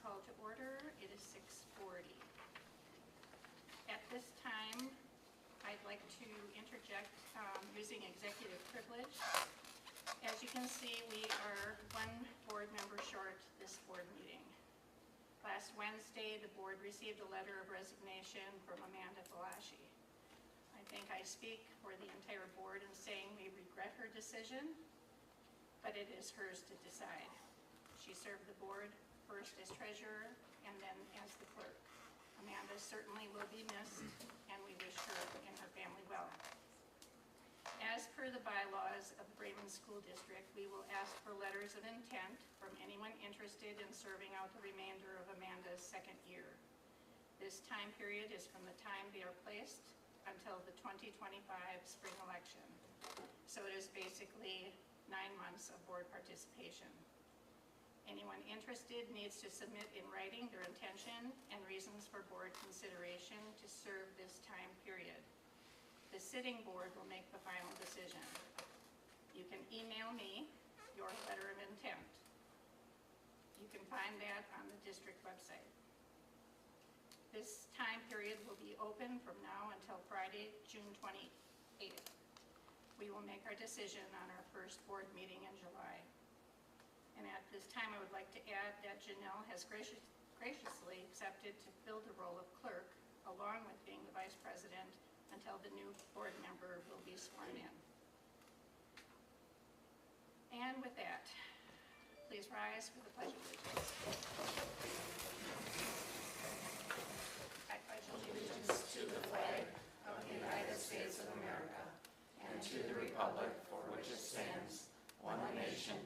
called to order. It is 6:40. At this time, I'd like to interject using executive privilege. As you can see, we are one board member short this board meeting. Last Wednesday, the board received a letter of resignation from Amanda Falashi. I think I speak for the entire board in saying we regret her decision, but it is hers to decide. She served the board first as treasurer and then as the clerk. Amanda certainly will be missed, and we wish her and her family well. As per the bylaws of the Raymond School District, we will ask for letters of intent from anyone interested in serving out the remainder of Amanda's second year. This time period is from the time they are placed until the 2025 spring election. So it is basically 9 months of board participation. Anyone interested needs to submit in writing their intention and reasons for board consideration to serve this time period. The sitting board will make the final decision. You can email me your letter of intent. You can find that on the district website. This time period will be open from now until Friday, June 28th. We will make our decision on our first board meeting in July. And at this time, I would like to add that Janelle has graciously accepted to fill the role of clerk, along with being the vice president, until the new board member will be sworn in. And with that, please rise for the Pledge of Allegiance. I pledge allegiance to the flag of the United States of America and to the republic for which it stands, one nation,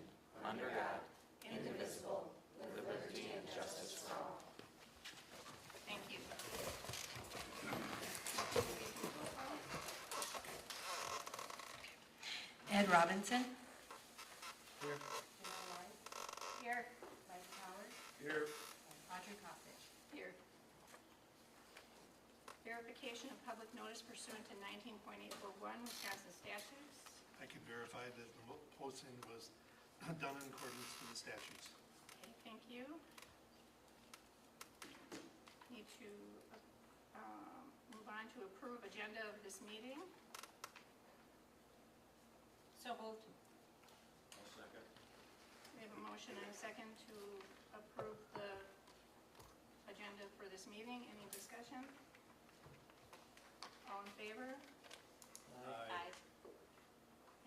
under God, indivisible, with liberty and justice for all. Thank you. Ed Robinson. Here. Here. Mike Howard. Here. And Audrey Coffich. Here. Verification of public notice pursuant to 19.841 Wisconsin statutes. I can verify that the posting was done in accordance with the statutes. Okay, thank you. Need to move on to approve agenda of this meeting. So moved. I'll second. We have a motion and a second to approve the agenda for this meeting. Any discussion? All in favor? Aye.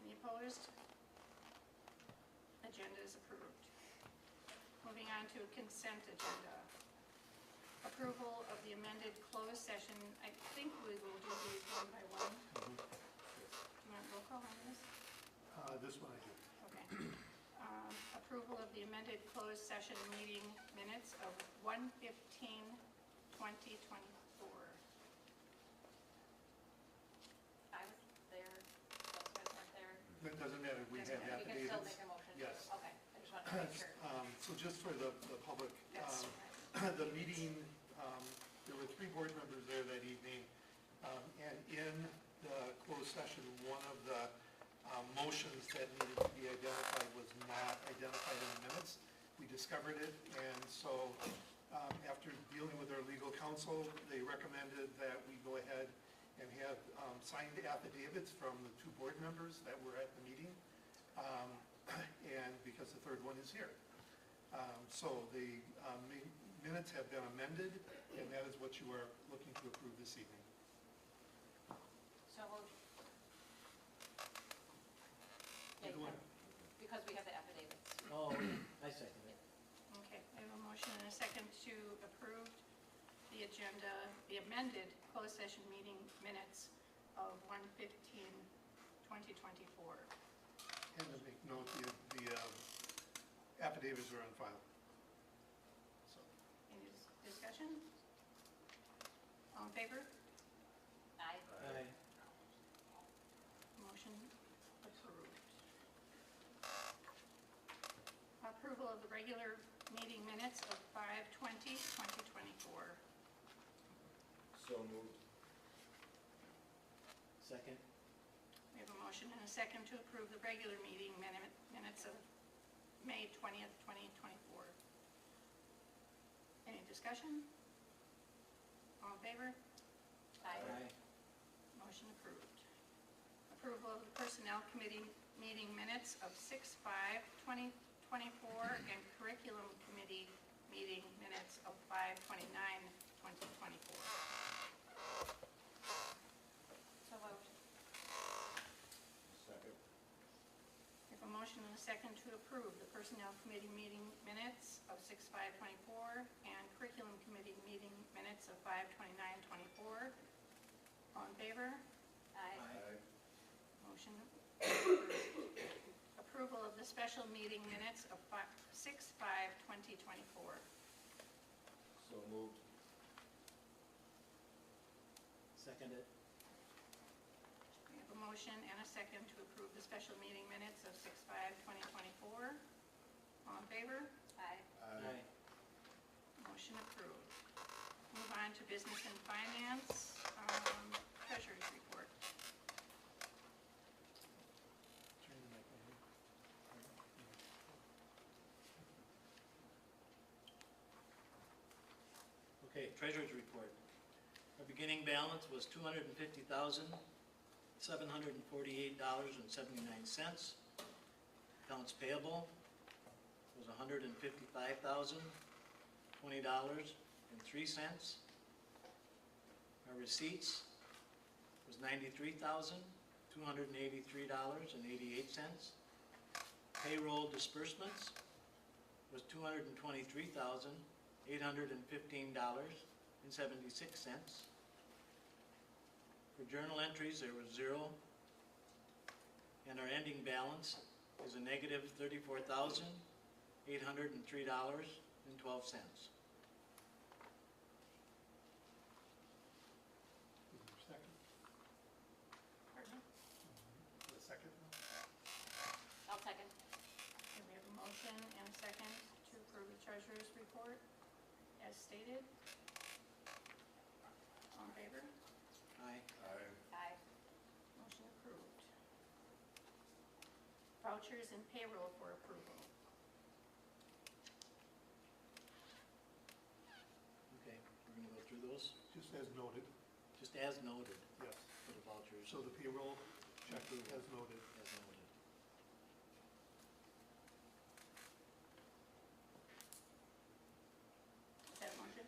Any opposed? Agenda is approved. Moving on to a consent agenda. Approval of the amended closed session. I think we will do these one by one. Do you want roll call on this? This one I do. Okay. Approval of the amended closed session meeting minutes of 1/15/2024. I was there, those guys weren't there. It doesn't matter, we have You can affidavits. still make a motion. Yes. Okay, I just wanted to make sure. So just for the public, Yes. the meeting, there were 3 board members there that evening, and in the closed session, one of the motions that needed to be identified was not identified in the minutes. We discovered it, and so after dealing with our legal counsel, they recommended that we go ahead and have signed affidavits from the 2 board members that were at the meeting, and because the 3rd one is here. So the minutes have been amended, and that is what you are looking to approve this evening. So moved. Either one. Because we have the affidavits. Oh, I second it. Okay, I have a motion and a second to approve the agenda, the amended closed session meeting minutes of 1/15/2024. And to make note, the affidavits are on file. So, Any discussion? All in favor? Aye. Aye. Motion approved. Approval of the regular meeting minutes of 5/20/2024. So moved. Second. We have a motion and a second to approve the regular meeting minutes of May 20th, 2024. discussion? All in favor? Aye. Motion approved. Approval of the Personnel Committee meeting minutes of 6/5/2024 and Curriculum Committee meeting minutes of 5/29/2024. So moved. Second. We have a motion and a second to approve the Personnel Committee meeting minutes of 6/5/24 and Curriculum Committee meeting minutes of 5/29/24. All in favor? Aye. Motion approved. Approval of the special meeting minutes of 6/5/2024. So moved. Seconded. We have a motion and a second to approve the special meeting minutes of 6/5/2024. All in favor? Aye. Aye. Motion approved. Move on to business and finance, treasurer's report. Turn the mic on. Okay, treasurer's report. Our beginning balance was $250,748.79. Accounts payable was $155,020.03. Our receipts was $93,283.88. Payroll disbursements was $223,815.76. For journal entries, there was 0. And our ending balance is a negative $34,803.12. Is there a second? Pardon? The second? I'll second. Okay, we have a motion and a second to approve the treasurer's report as stated. All in favor? Aye. Aye. Motion approved. Vouchers and payroll for approval. Okay, we're going to go through those, Just as noted, just as noted yes. for the vouchers. So the payroll check as noted. As noted. Is that a motion?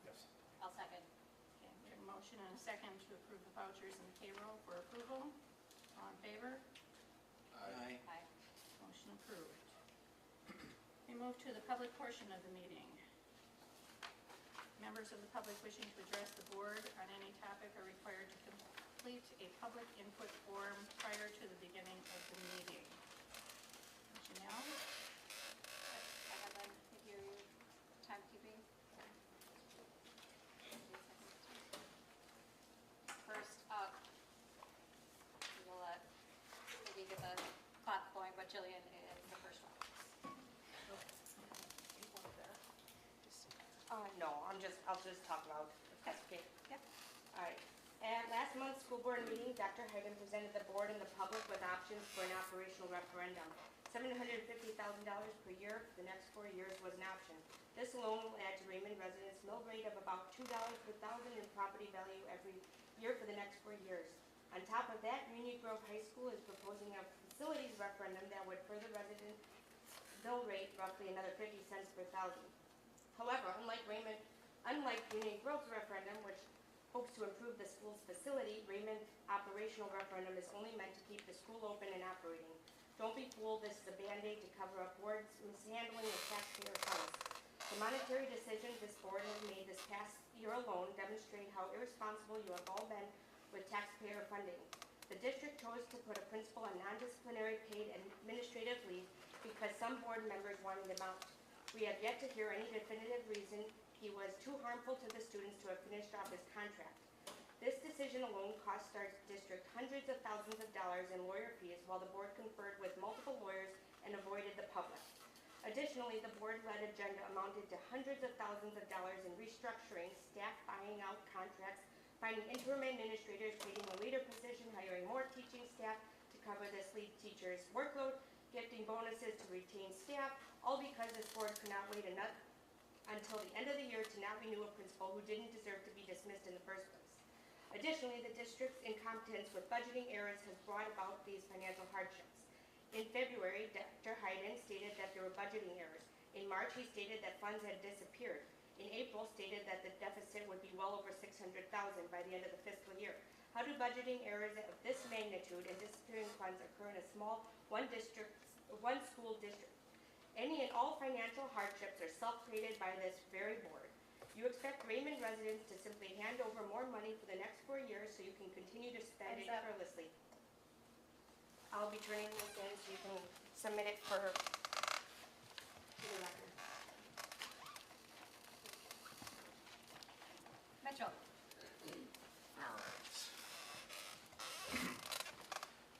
Yes. I'll second. Okay, we have a motion and a second to approve the vouchers and payroll for approval. All in favor? Aye. Aye. Motion approved. We move to the public portion of the meeting. Members of the public wishing to address the board on any topic are required to complete a public input form prior to the beginning of the meeting. Janelle? I have them, if you're timekeeping. First up, we will let maybe get the clock going, but Jillian is the first one. No, I'll just talk about, if that's okay. Yep. All right. At last month's school board meeting, Dr. Hagan presented the board and the public with options for an operational referendum. $750,000 per year for the next 4 years was an option. This alone will add to Raymond residents' mill rate of about $2 per thousand in property value every year for the next 4 years. On top of that, Union Grove High School is proposing a facilities referendum that would further resident mill rate roughly another 50 cents per thousand. However, unlike Union Grove's referendum, which hopes to improve the school's facility, Raymond's operational referendum is only meant to keep the school open and operating. Don't be fooled, this is a Band-Aid to cover up board's mishandling of taxpayer funds. The monetary decisions this board has made this past year alone demonstrate how irresponsible you have all been with taxpayer funding. The district chose to put a principal on non-disciplinary paid administrative leave because some board members wanted him out. We have yet to hear any definitive reason he was too harmful to the students to have finished off his contract. This decision alone cost our district hundreds of thousands of dollars in lawyer fees while the board conferred with multiple lawyers and avoided the public. Additionally, the board-led agenda amounted to hundreds of thousands of dollars in restructuring, staff buying out contracts, finding interim administrators, creating a leader position, hiring more teaching staff to cover this lead teacher's workload, gifting bonuses to retain staff, all because this board could not wait until the end of the year to not renew a principal who didn't deserve to be dismissed in the first place. Additionally, the district's incompetence with budgeting errors has brought about these financial hardships. In February, Dr. Hayden stated that there were budgeting errors. In March, he stated that funds had disappeared. In April, stated that the deficit would be well over $600,000 by the end of the fiscal year. How do budgeting errors of this magnitude and disappearing funds occur in a small one school district? Any and all financial hardships are self-created by this very board. You expect Raymond residents to simply hand over more money for the next 4 years so you can continue to spend it carelessly. I'll be turning this in so you can submit it for the record. Mitchell.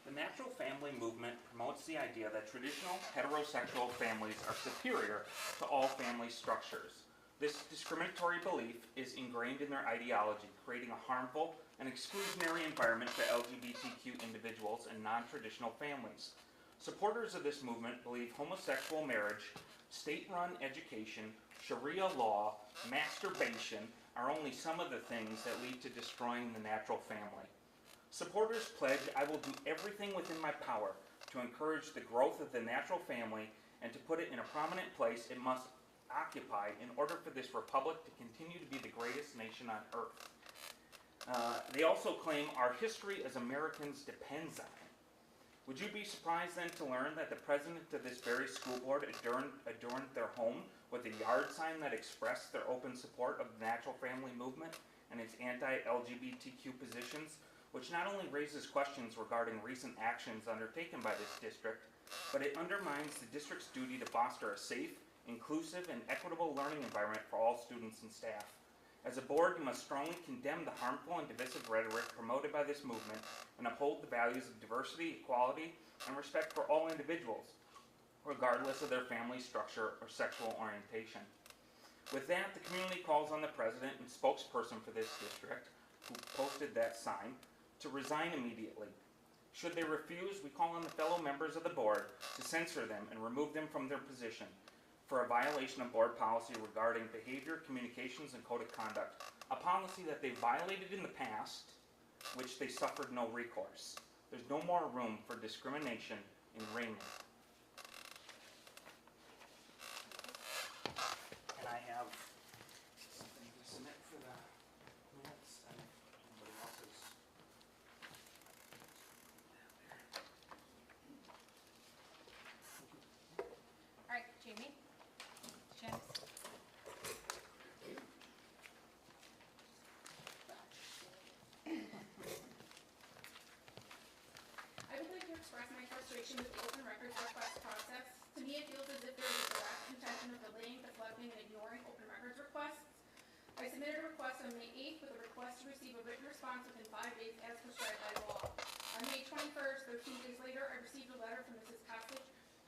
The natural family movement promotes the idea that traditional heterosexual families are superior to all family structures. This discriminatory belief is ingrained in their ideology, creating a harmful and exclusionary environment for LGBTQ individuals and non-traditional families. Supporters of this movement believe homosexual marriage, state-run education, Sharia law, masturbation are only some of the things that lead to destroying the natural family. Supporters pledge, I will do everything within my power to encourage the growth of the natural family and to put it in a prominent place it must occupy in order for this republic to continue to be the greatest nation on earth. They also claim our history as Americans depends on it. Would you be surprised then to learn that the president of this very school board adorned their home with a yard sign that expressed their open support of the natural family movement and its anti-LGBTQ positions, which not only raises questions regarding recent actions undertaken by this district, but it undermines the district's duty to foster a safe, inclusive, and equitable learning environment for all students and staff. As a board, you must strongly condemn the harmful and divisive rhetoric promoted by this movement and uphold the values of diversity, equality, and respect for all individuals, regardless of their family structure or sexual orientation. With that, the community calls on the president and spokesperson for this district, who posted that sign, to resign immediately. Should they refuse, we call on the fellow members of the board to censor them and remove them from their position for a violation of board policy regarding behavior, communications, and code of conduct, a policy that they violated in the past, which they suffered no recourse. There's no more room for discrimination in Raymond. And I have something to submit for the minutes, and anybody else's. All right, Jamie. Janice. I would like to express my frustration with the open records request process. To me, it feels as if there is a direct intention of delaying, deflecting, and ignoring open records requests. I submitted a request on May 8th with a request to receive a written response within 5 days as prescribed by law. On May 21st, 13 days later, I received a letter from Mrs. Kosich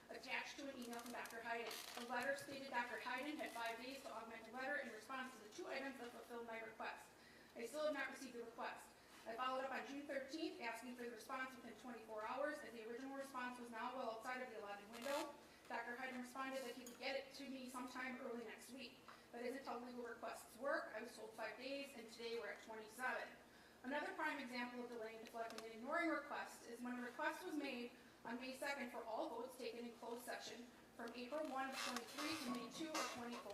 attached to an email from Dr. Hayden. The letter stated Dr. Hayden had 5 days to augment the letter in response to the 2 items that fulfilled my request. I still have not received the request. I followed up on June 13th, asking for the response within 24 hours, as the original response was now well outside of the allotted window. Dr. Hayden responded that he would get it to me sometime early next week. That isn't how legal requests work. I was told 5 days, and today we're at 27. Another prime example of delaying, deflecting, and ignoring requests is when a request was made on May 2nd for all votes taken in closed session from April 1 of 23 to May 2 of 24.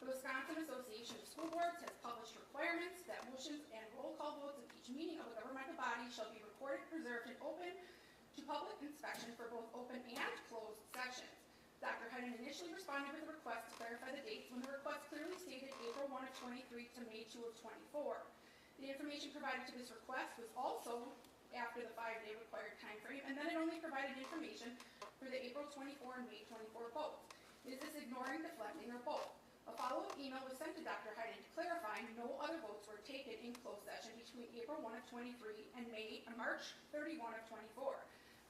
The Wisconsin Association of School Boards has published requirements that motions and roll call votes of each meeting of a governmental body shall be recorded, preserved, and open to public inspection for both open and closed sessions. Dr. Hayden initially responded with a request to clarify the dates when the request clearly stated April 1 of 23 to May 2 of 24. The information provided to this request was also after the 5-day required time frame, and then it only provided information for the April 24 and May 24 votes. Is this ignoring, deflecting, or both? A follow-up email was sent to Dr. Hayden clarifying no other votes were taken in closed session between April 1 of 23 and March 31 of 24.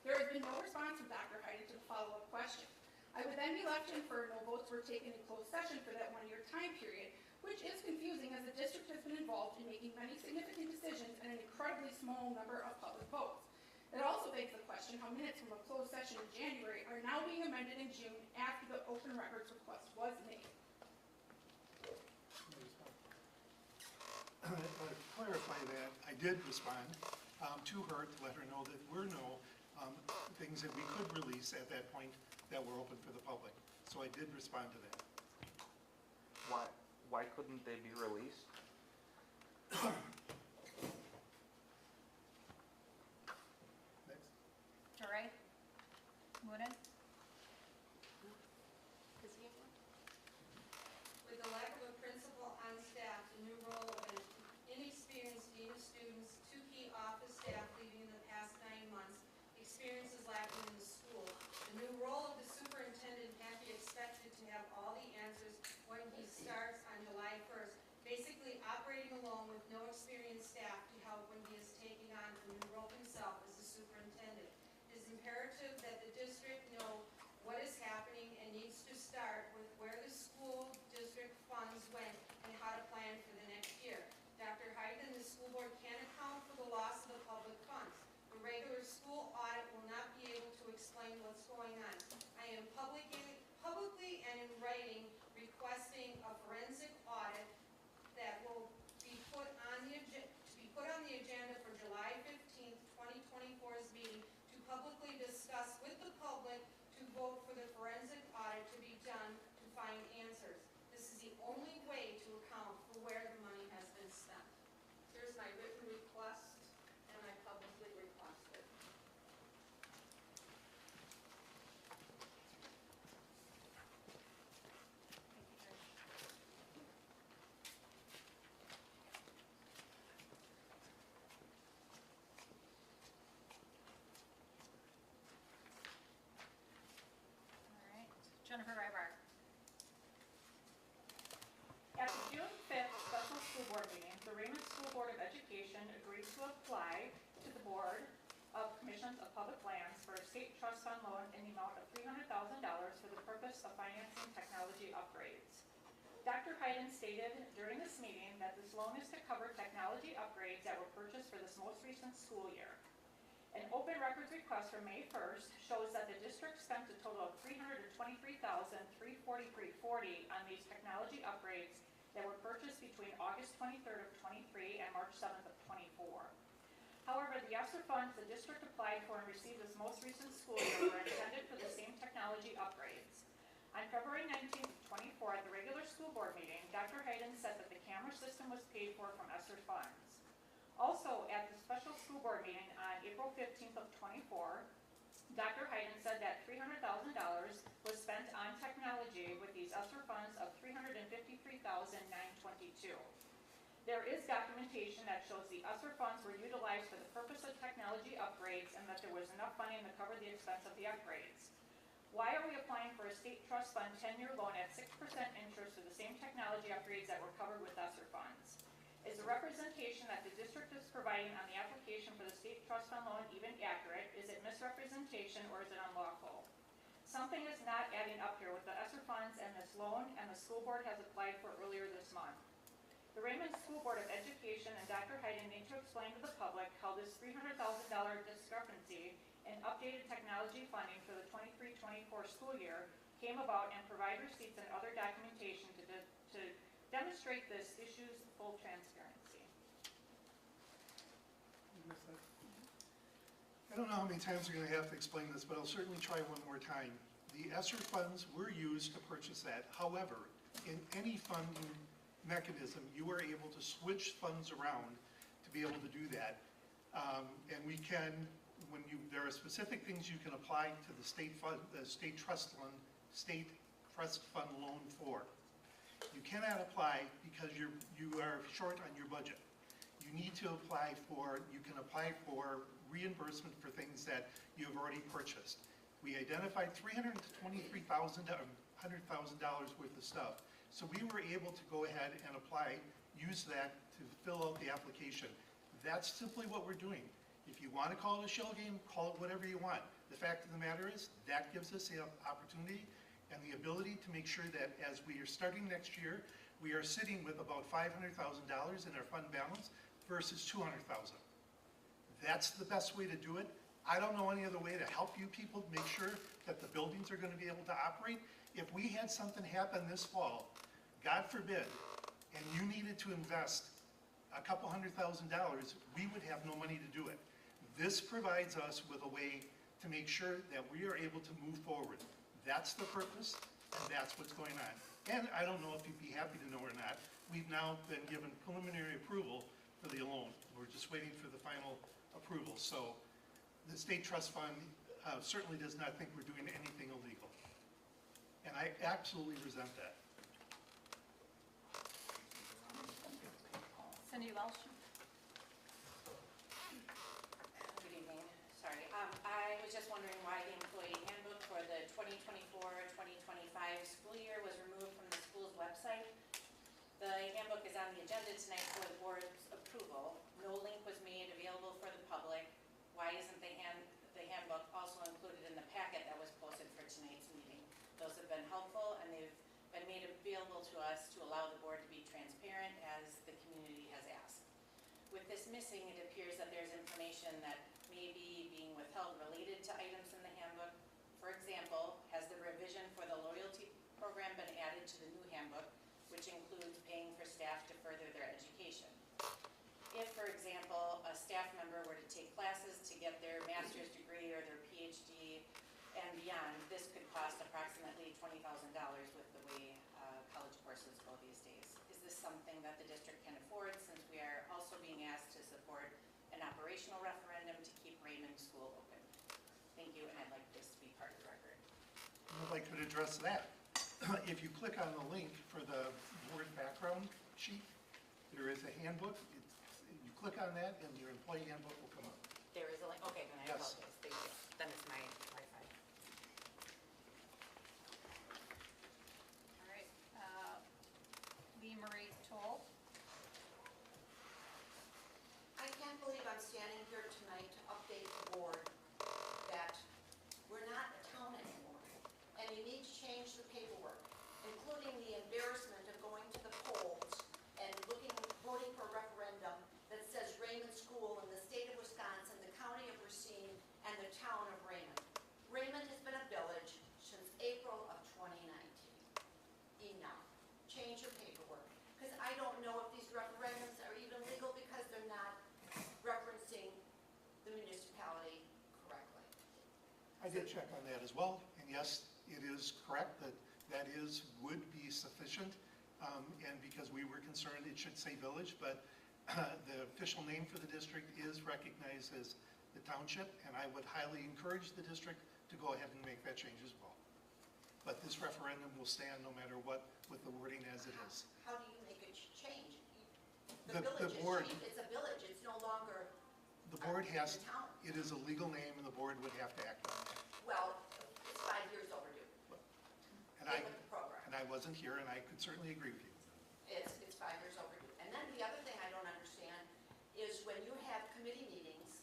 There has been no response from Dr. Hayden to the follow-up question. I would then be left to infer no votes were taken in closed session for that 1-year time period, which is confusing as the district has been involved in making many significant decisions and an incredibly small number of public votes. It also begs the question how minutes from a closed session in January are now being amended in June after the open records request was made. clarify that, I did respond to her to let her know that there were no things that we could release at that point that were open for the public. So I did respond to that. Why couldn't they be released? Next. Jory? Moonen? With the lack of a principal on staff, the new role of an inexperienced dean of students, 2 key office staff leaving in the past 9 months, experience is lacking in the school. The new role of the superintendent can't be expected to have all the answers when he starts on July 1st, basically operating alone with no experienced staff to help when he is taking on a new role himself as the superintendent. It is imperative that the district know what is happening and needs to start with where the school district funds went and how to plan for the next year. Dr. Hyden, the school board can't account for the loss of the public funds. The regular school audit will not be able to explain what's going on. I am publicly and in writing requesting a forensic audit that will be put on the agenda for July 15th, 2024's meeting to publicly discuss with the public to vote for the forensic audit to be done to find answers. This is the only way to account for where the money has been spent. Here's my written request, and I publicly requested. All right. Jennifer Rybar? At the June 5th special school board meeting, the Raymond School Board of Education agreed to apply to the Board of Commissions of Public Lands for a state trust fund loan in the amount of $300,000 for the purpose of financing technology upgrades. Dr. Hyden stated during this meeting that this loan is to cover technology upgrades that were purchased for this most recent school year. An open records request from May 1st shows that the district spent a total of $323,343.40 on these technology upgrades that were purchased between August 23rd of '23 and March 7th of '24. However, the ESSER funds the district applied for and received this most recent school year were intended for the same technology upgrades. On February 19th of '24, at the regular school board meeting, Dr. Hyden said that the camera system was paid for from ESSER funds. Also, at the special school board meeting on April 15th of '24, Dr. Hyden said that $300,000 was spent on technology with these ESSER funds of $353,922. There is documentation that shows the ESSER funds were utilized for the purpose of technology upgrades and that there was enough funding to cover the expense of the upgrades. Why are we applying for a state trust fund 10-year loan at 6% interest for the same technology upgrades that were covered with ESSER funds? Is the representation that the district is providing on the application for the state trust fund loan even accurate? Is it misrepresentation or is it unlawful? Something is not adding up here with the ESSER funds and this loan, and the school board has applied for earlier this month. The Raymond School Board of Education and Dr. Hyden need to explain to the public how this $300,000 discrepancy in updated technology funding for the 23-24 school year came about and provide receipts and other documentation to demonstrate this issue's full transparency. I don't know how many times we're going to have to explain this, but I'll certainly try one more time. The ESSER funds were used to purchase that. However, in any funding mechanism, you are able to switch funds around to be able to do that. And we can, there are specific things you can apply to the state trust fund loan for. You cannot apply because you are short on your budget. You need to apply for, you can apply for reimbursement for things that you have already purchased. We identified $323,000, $100,000 worth of stuff. So we were able to go ahead and apply, use that to fill out the application. That's simply what we're doing. If you want to call it a shell game, call it whatever you want. The fact of the matter is, that gives us the opportunity and the ability to make sure that as we are starting next year, we are sitting with about $500,000 in our fund balance versus $200,000. That's the best way to do it. I don't know any other way to help you people make sure that the buildings are going to be able to operate. If we had something happen this fall, God forbid, and you needed to invest a couple $100,000, we would have no money to do it. This provides us with a way to make sure that we are able to move forward. That's the purpose, and that's what's going on. And I don't know if you'd be happy to know or not, we've now been given preliminary approval for the loan. We're just waiting for the final approval. So the state trust fund certainly does not think we're doing anything illegal. And I absolutely resent that. Cindy Welsh. Good evening, sorry. I was just wondering why the employee handbook for the 2024-2025 school year was removed from the school's website. The handbook is on the agenda tonight for the board's approval. No link was made available for the public. Why isn't the handbook also included in the packet that was posted for tonight's meeting? Those have been helpful, and they've been made available to us to allow the board to be transparent as the community has asked. With this missing, it appears that there's information that may be being withheld related to items in the handbook. For example, has the revision for the loyalty program been added to the new handbook, which includes paying for staff to further their education? If, for example, a staff member were to take classes to get their master's degree or their PhD and beyond, this could cost approximately $20,000 with the way college courses go these days. Is this something that the district can afford, since we are also being asked to support an operational referendum to keep Raymond School open? Thank you, and I'd like this to be part of the record. I'd like to address that. If you click on the link for the board background sheet, there is a handbook. You click on that and your employee handbook will come up. There is a link, okay, then I Yes. apologize, thank you. Then it's my Wi-Fi. All right. Lee Marie Toll. I can't believe I'm standing here tonight to update the board that we're not a town anymore, and you need to change the paperwork, including the embarrassment of going to the polls and voting for a referendum that says Raymond School in the state of Wisconsin, the county of Racine, and the town of Raymond. Raymond has been a village since April of 2019. Enough. Change your paperwork, because I don't know if these referendums are even legal because they're not referencing the municipality correctly. I did check on that as well, and yes, it is correct that would be sufficient. And because we were concerned, it should say village, but the official name for the district is recognized as the township, and I would highly encourage the district to go ahead and make that change as well. But this referendum will stand no matter what with the wording as it is. How do you make a change? The village board- is changed. It's a village, it's no longer The board has, the town. it is a legal name, and the board would have to act on that. Well, it's 5 years overdue. And I, Get with the program. and I wasn't here, and I could certainly agree with you. It's 5 years overdue. And then the other thing I don't understand is when you have committee meetings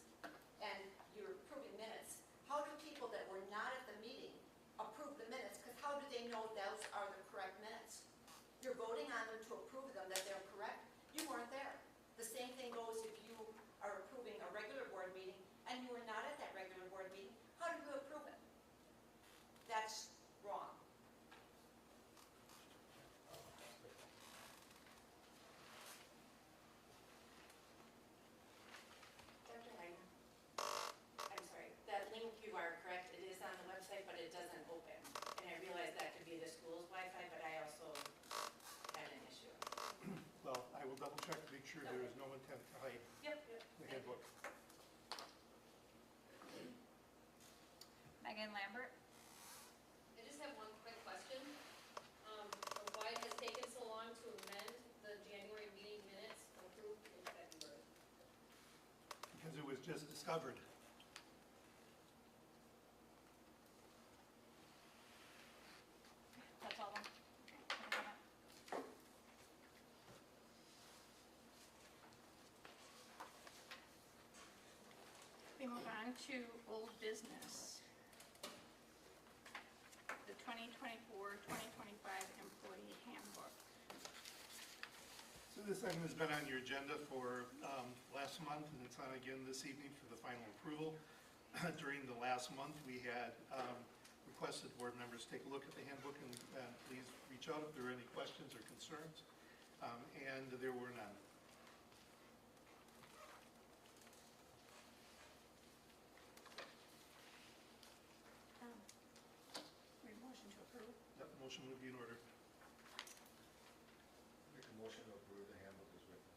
and you're approving minutes, how do people that were not at the meeting approve the minutes? Because how do they know those are the correct minutes? You're voting on them to approve them, that they're correct. You weren't there. The same thing goes if you are approving a regular board meeting and you were not at that regular board meeting. How do you approve it? That's wrong. Dr. Hyden, I'm sorry, that link, you are correct, it is on the website, but it doesn't open. And I realize that could be the school's Wi-Fi, but I also had an issue. Well, I will double check to make sure there is no intent to hide Yep. the handbook. Megan Lambert. I just have one quick question. Why it has taken so long to amend the January meeting minutes approved in February? Because it was just discovered. That's all of them. We move on to old business. The 2024-2025 employee handbook. So this item has been on your agenda for last month, and it's on again this evening for the final approval. During the last month, we had requested board members take a look at the handbook, and please reach out if there are any questions or concerns, and there were none. motion would be in order. Make a motion to approve the handbook as written.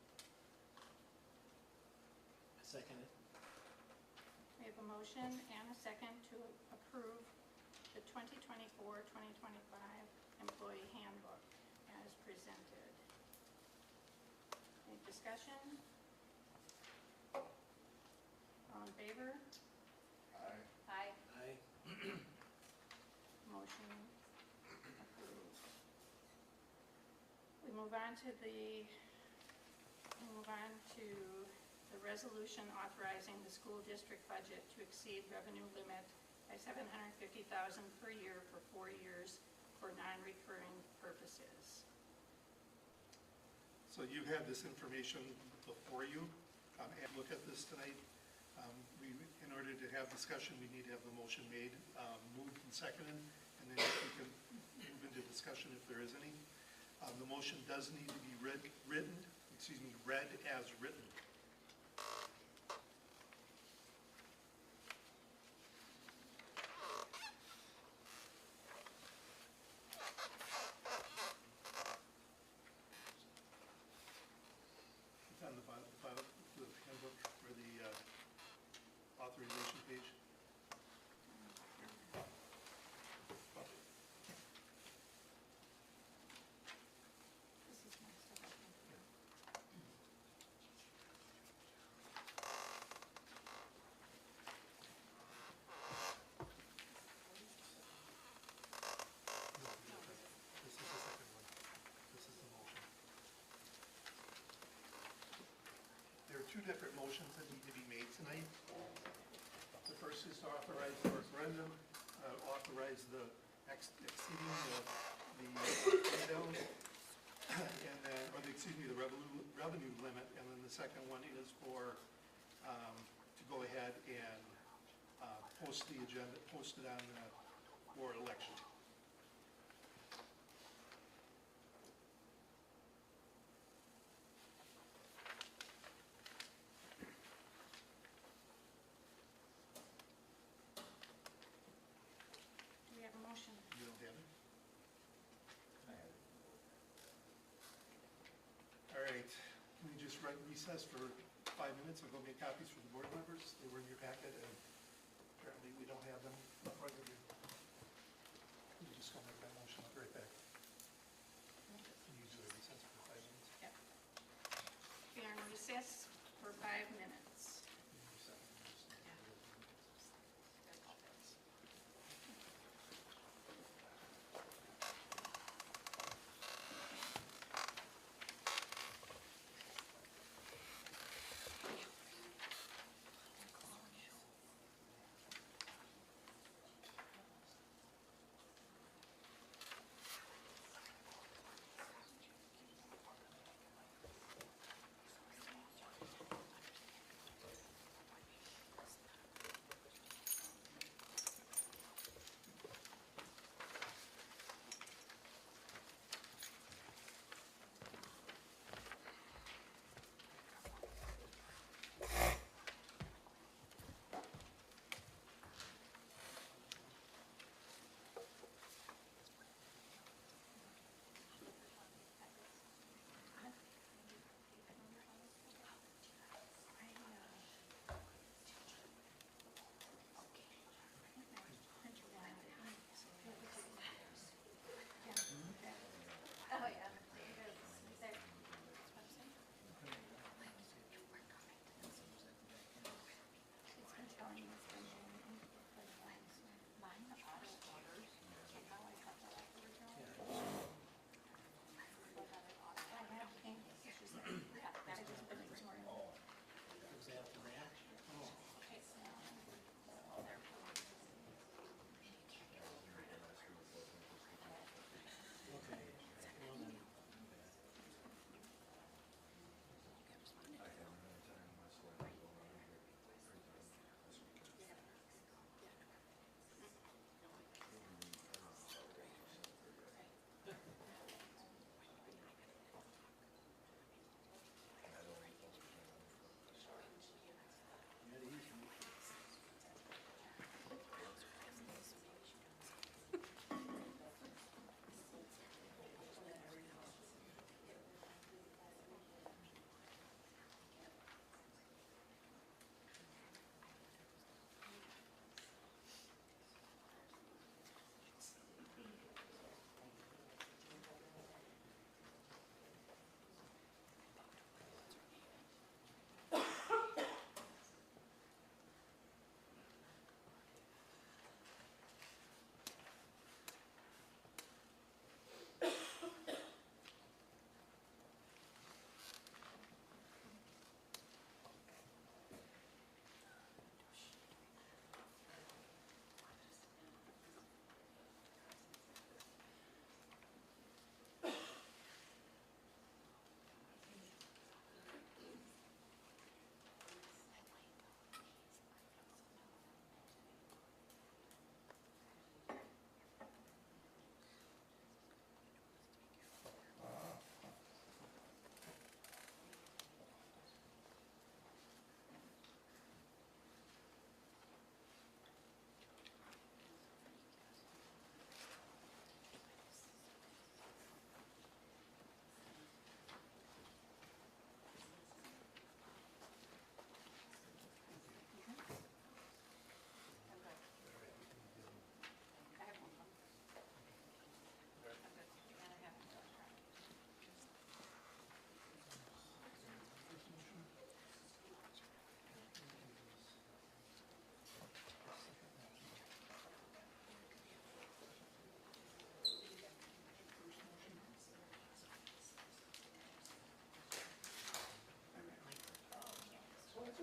Second it. We have a motion and a second to approve the 2024-2025 employee handbook as presented. Any discussion? All in favor? Aye. Aye. Aye. Motion approved. We move on to the resolution authorizing the school district budget to exceed revenue limit by $750,000 per year for 4 years for non-recurring purposes. So you have this information before you, and look at this tonight. In order to have discussion, we need to have the motion made, moved and seconded, and then we can move into discussion if there is any. The motion does need to be read as written. It's on the handbook or the authorization page. This is my stuff, I think. This is the second one. This is the motion. There are two different motions that need to be made tonight. The first is to authorize the referendum, authorize the exceeding the fund balance, and then, the revenue limit, and then the second one is for, to go ahead and post the agenda, post it on the board election. Do we have a motion? You don't have it? I have it. All right, can we just recess for 5 minutes and go make copies for the board members? They were in your packet, and apparently we don't have them in front of you. You just go make that motion, I'll be right back. Can you do a recess for 5 minutes? Yep. We are in recess for 5 minutes.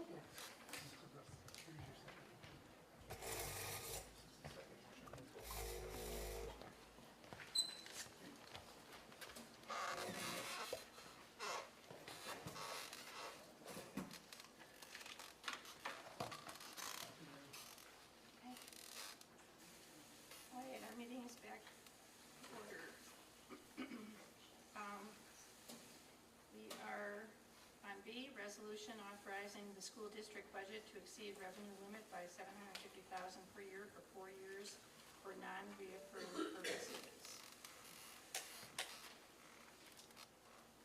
All right, our meeting is back in order. We are on B, resolution authorizing the school district budget to exceed revenue limit by $750,000 per year for 4 years for non-reoccurring purposes.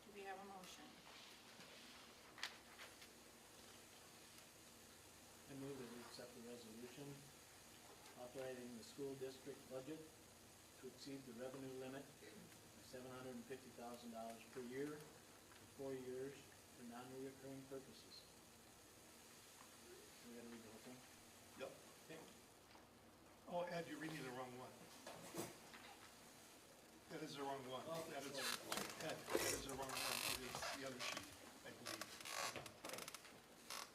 Do we have a motion? I move that we accept the resolution authorizing the school district budget to exceed the revenue limit of $750,000 per year for 4 years for non-reoccurring purposes. We gotta read the whole thing? Yep. Okay. Oh, Ed, you're reading the wrong one. That is the wrong one. Oh, That is, sorry. Ed, that is the wrong one. It is the other sheet, I believe.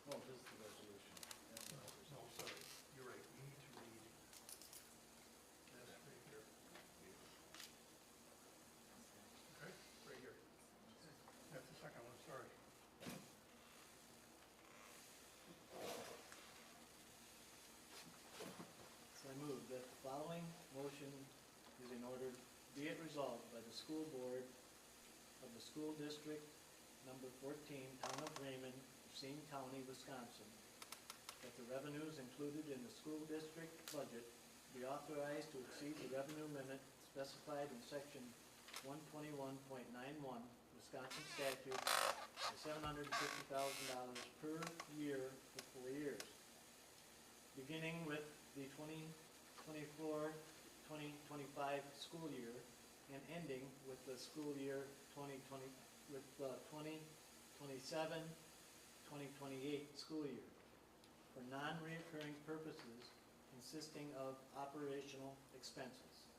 Oh, this is the resolution. That's the resolution. No, sorry, you're right. We need to read this right here. Okay, right here. That's the second one, sorry. So I move that the following motion is in order, be it resolved by the school board of the school district number 14, town of Raymond, Racine County, Wisconsin, that the revenues included in the school district budget be authorized to exceed the revenue limit specified in section 121.91 Wisconsin statute by $750,000 per year for 4 years, beginning with the 2024-2025 school year and ending with the school year 2027-2028 school year for non-reoccurring purposes consisting of operational expenses.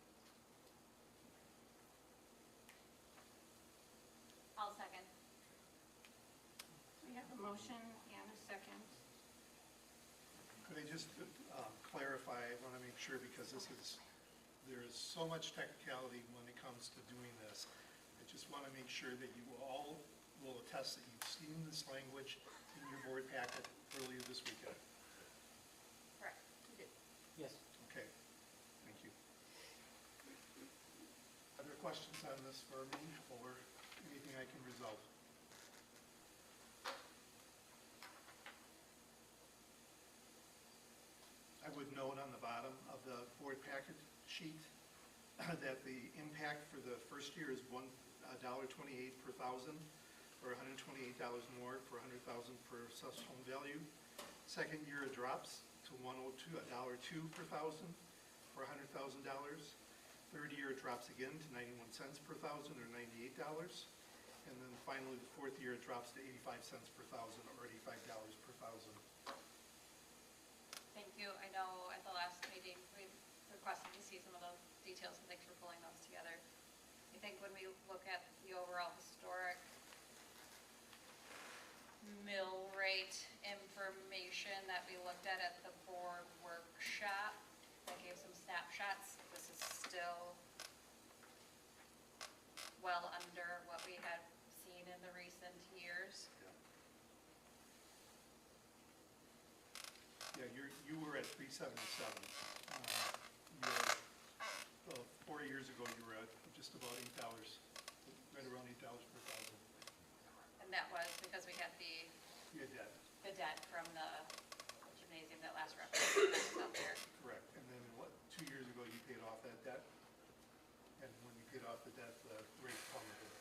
I'll second. We have a motion and a second. Could I just clarify, I want to make sure, because there is so much technicality when it comes to doing this. I just want to make sure that you all will attest that you've seen this language in your board packet earlier this weekend. Correct. Yes. Okay, thank you. Other questions on this for me, or anything I can resolve? I would note on the bottom of the board packet sheet that the impact for the first year is $1.28 per thousand, or $128 more for 100,000 per assessed home value. Second year it drops to $1.02 per thousand for $100,000. Third year it drops again to 91 cents per thousand, or $98. And then finally, the fourth year it drops to 85 cents per thousand, or $85 per thousand. Thank you. I know at the last meeting, we requested to see some of those details, and thanks for pulling those together. I think when we look at the overall historic mill rate information that we looked at the board workshop, that gave some snapshots, this is still well under what we had seen in the recent years. Yeah, you were at 377. 4 years ago, you were at just about $8, right around $8 per thousand. And that was because we had the You had that, debt from the gymnasium that last reference that was out there. correct. And then 2 years ago, you paid off that debt? And when you paid off the debt, the rate plummeted.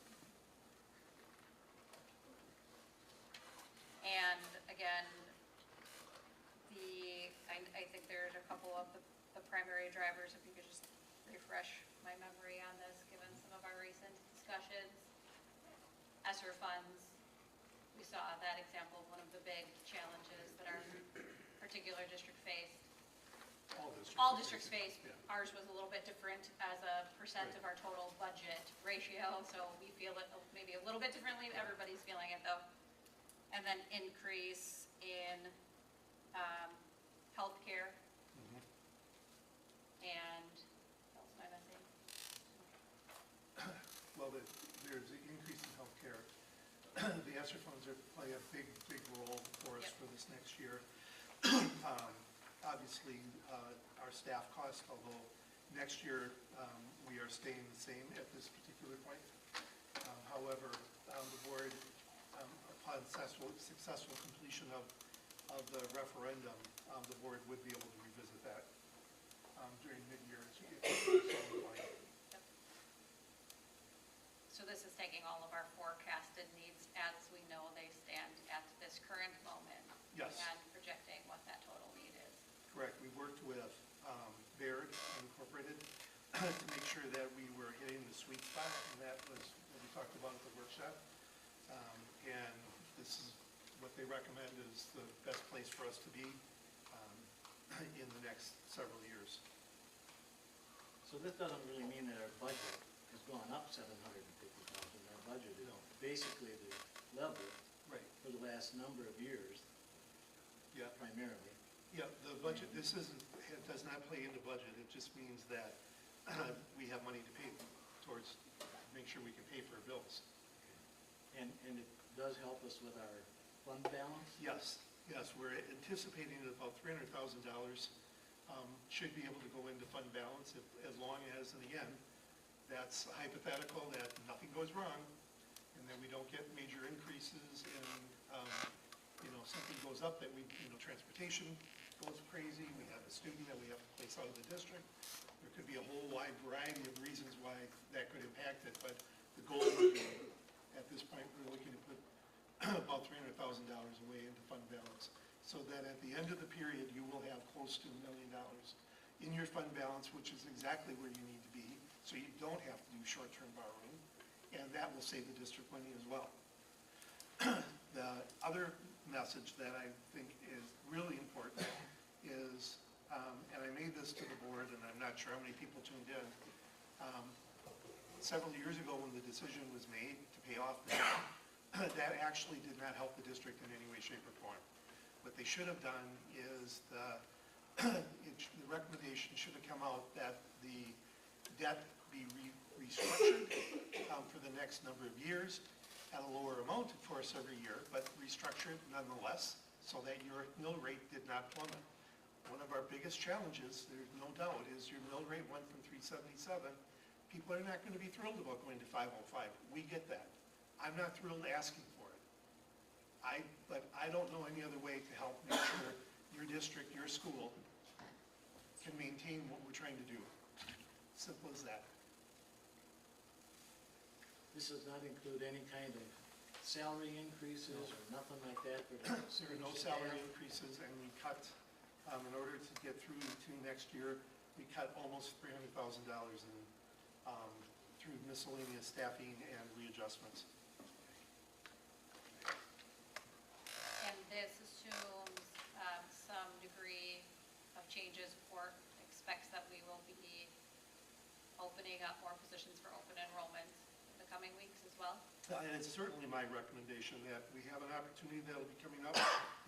And again, I think there's a couple of the primary drivers, if you could just refresh my memory on this, given some of our recent discussions. ESSER funds, we saw that example of one of the big challenges that our particular district faced. All districts faced. Yeah. Ours was a little bit different as a percent of our total budget ratio, so we feel it maybe a little bit differently. Everybody's feeling it though. And then increase in ESSER funds play a big role for us Yep. for this next year. Obviously, our staff costs, although next year, we are staying the same at this particular point. However, the board, upon successful completion of the referendum, the board would be able to revisit that during mid-year. So this is taking all of our forecasted needs as we know they stand at this current moment. Yes. And projecting what that total need is. Correct. We worked with Baird Incorporated to make sure that we were hitting the sweet spot, and that was what we talked about at the workshop. And this is what they recommend is the best place for us to be in the next several years. So this doesn't really mean that our budget has gone up $750,000. Our budget is basically the level Right. for the last number of years, Yeah. primarily. Yeah, the budget, this isn't, it does not play into budget. It just means that we have money to pay towards, make sure we can pay for our bills. And it does help us with our fund balance? Yes, we're anticipating that about $300,000 should be able to go into fund balance as long as, and again, that's hypothetical that nothing goes wrong and that we don't get major increases in, something goes up that transportation goes crazy, we have a student that we have to place out of the district. There could be a whole wide variety of reasons why that could impact it, but the goal would be, at this point, we're looking to put about $300,000 away into fund balance, so that at the end of the period, you will have close to $1 million in your fund balance, which is exactly where you need to be, so you don't have to do short-term borrowing, and that will save the district money as well. The other message that I think is really important is, and I made this to the board, and I'm not sure how many people tuned in, several years ago when the decision was made to pay off the debt, that actually did not help the district in any way, shape, or form. What they should have done is the recommendation should have come out that the debt be restructured for the next number of years at a lower amount, of course, every year, but restructured nonetheless, so that your mill rate did not plummet. One of our biggest challenges, there's no doubt, is your mill rate went from 377. People are not going to be thrilled about going to 505. We get that. I'm not thrilled asking for it. But I don't know any other way to help make sure your district, your school, can maintain what we're trying to do. Simple as that. This does not include any kind of salary increases or nothing like that for the There are no salary increases, and we cut, in order to get through to next year, we cut almost $300,000 in, through miscellaneous staffing and readjustments. And this assumes some degree of changes or expects that we will be opening up more positions for open enrollment in the coming weeks as well? And it's certainly my recommendation that we have an opportunity that'll be coming up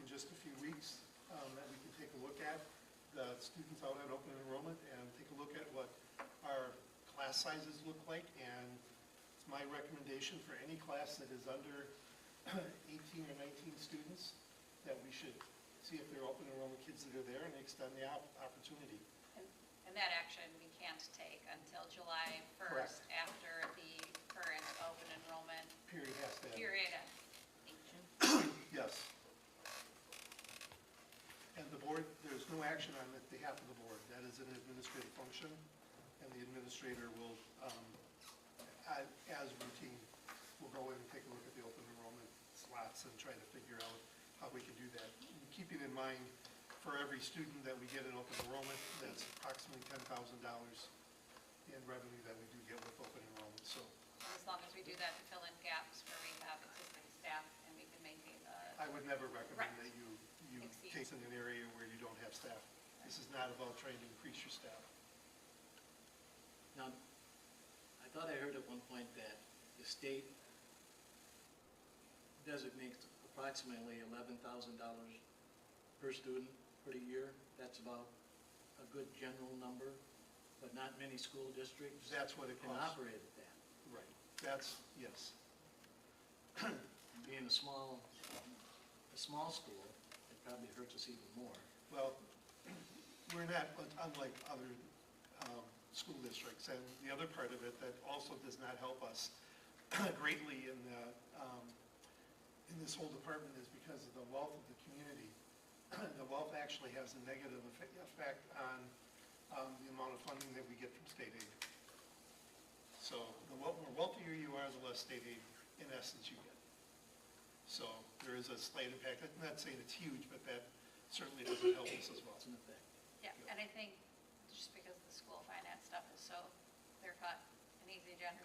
in just a few weeks that we can take a look at the students out at open enrollment and take a look at what our class sizes look like. And it's my recommendation for any class that is under 18 or 19 students that we should see if there are open enrollment kids that are there and extend the opportunity. And that action we can't take until July 1st. Correct. After the current open enrollment Period has to end. period ends. Thank you. Yes. And the board, there's no action on behalf of the board. That is an administrative function, and the administrator will, as routine, will go in and take a look at the open enrollment slots and try to figure out how we can do that. Keeping in mind, for every student that we get in open enrollment, that's approximately $10,000 in revenue that we do get with open enrollment. So As long as we do that to fill in gaps where we have existing staff and we can maintain the. I would never recommend Right. that you Exceed. take in an area where you don't have staff. This is not about trying to increase your staff. Now, I thought I heard at one point that the state designates approximately $11,000 per student per year. That's about a good general number, but not many school districts That's what it can costs. operate at that. Right. That's, yes. being a small school, it probably hurts us even more. Well, we're not unlike other school districts, and the other part of it that also does not help us greatly in this whole department is because of the wealth of the community. The wealth actually has a negative effect on the amount of funding that we get from state aid. So the more wealthier you are, the less state aid, in essence, you get. So there is a slight impact. I'm not saying it's huge, but that certainly doesn't help us as well. It's an effect. Yeah, and I think just because the school finance stuff is so clear cut and easy to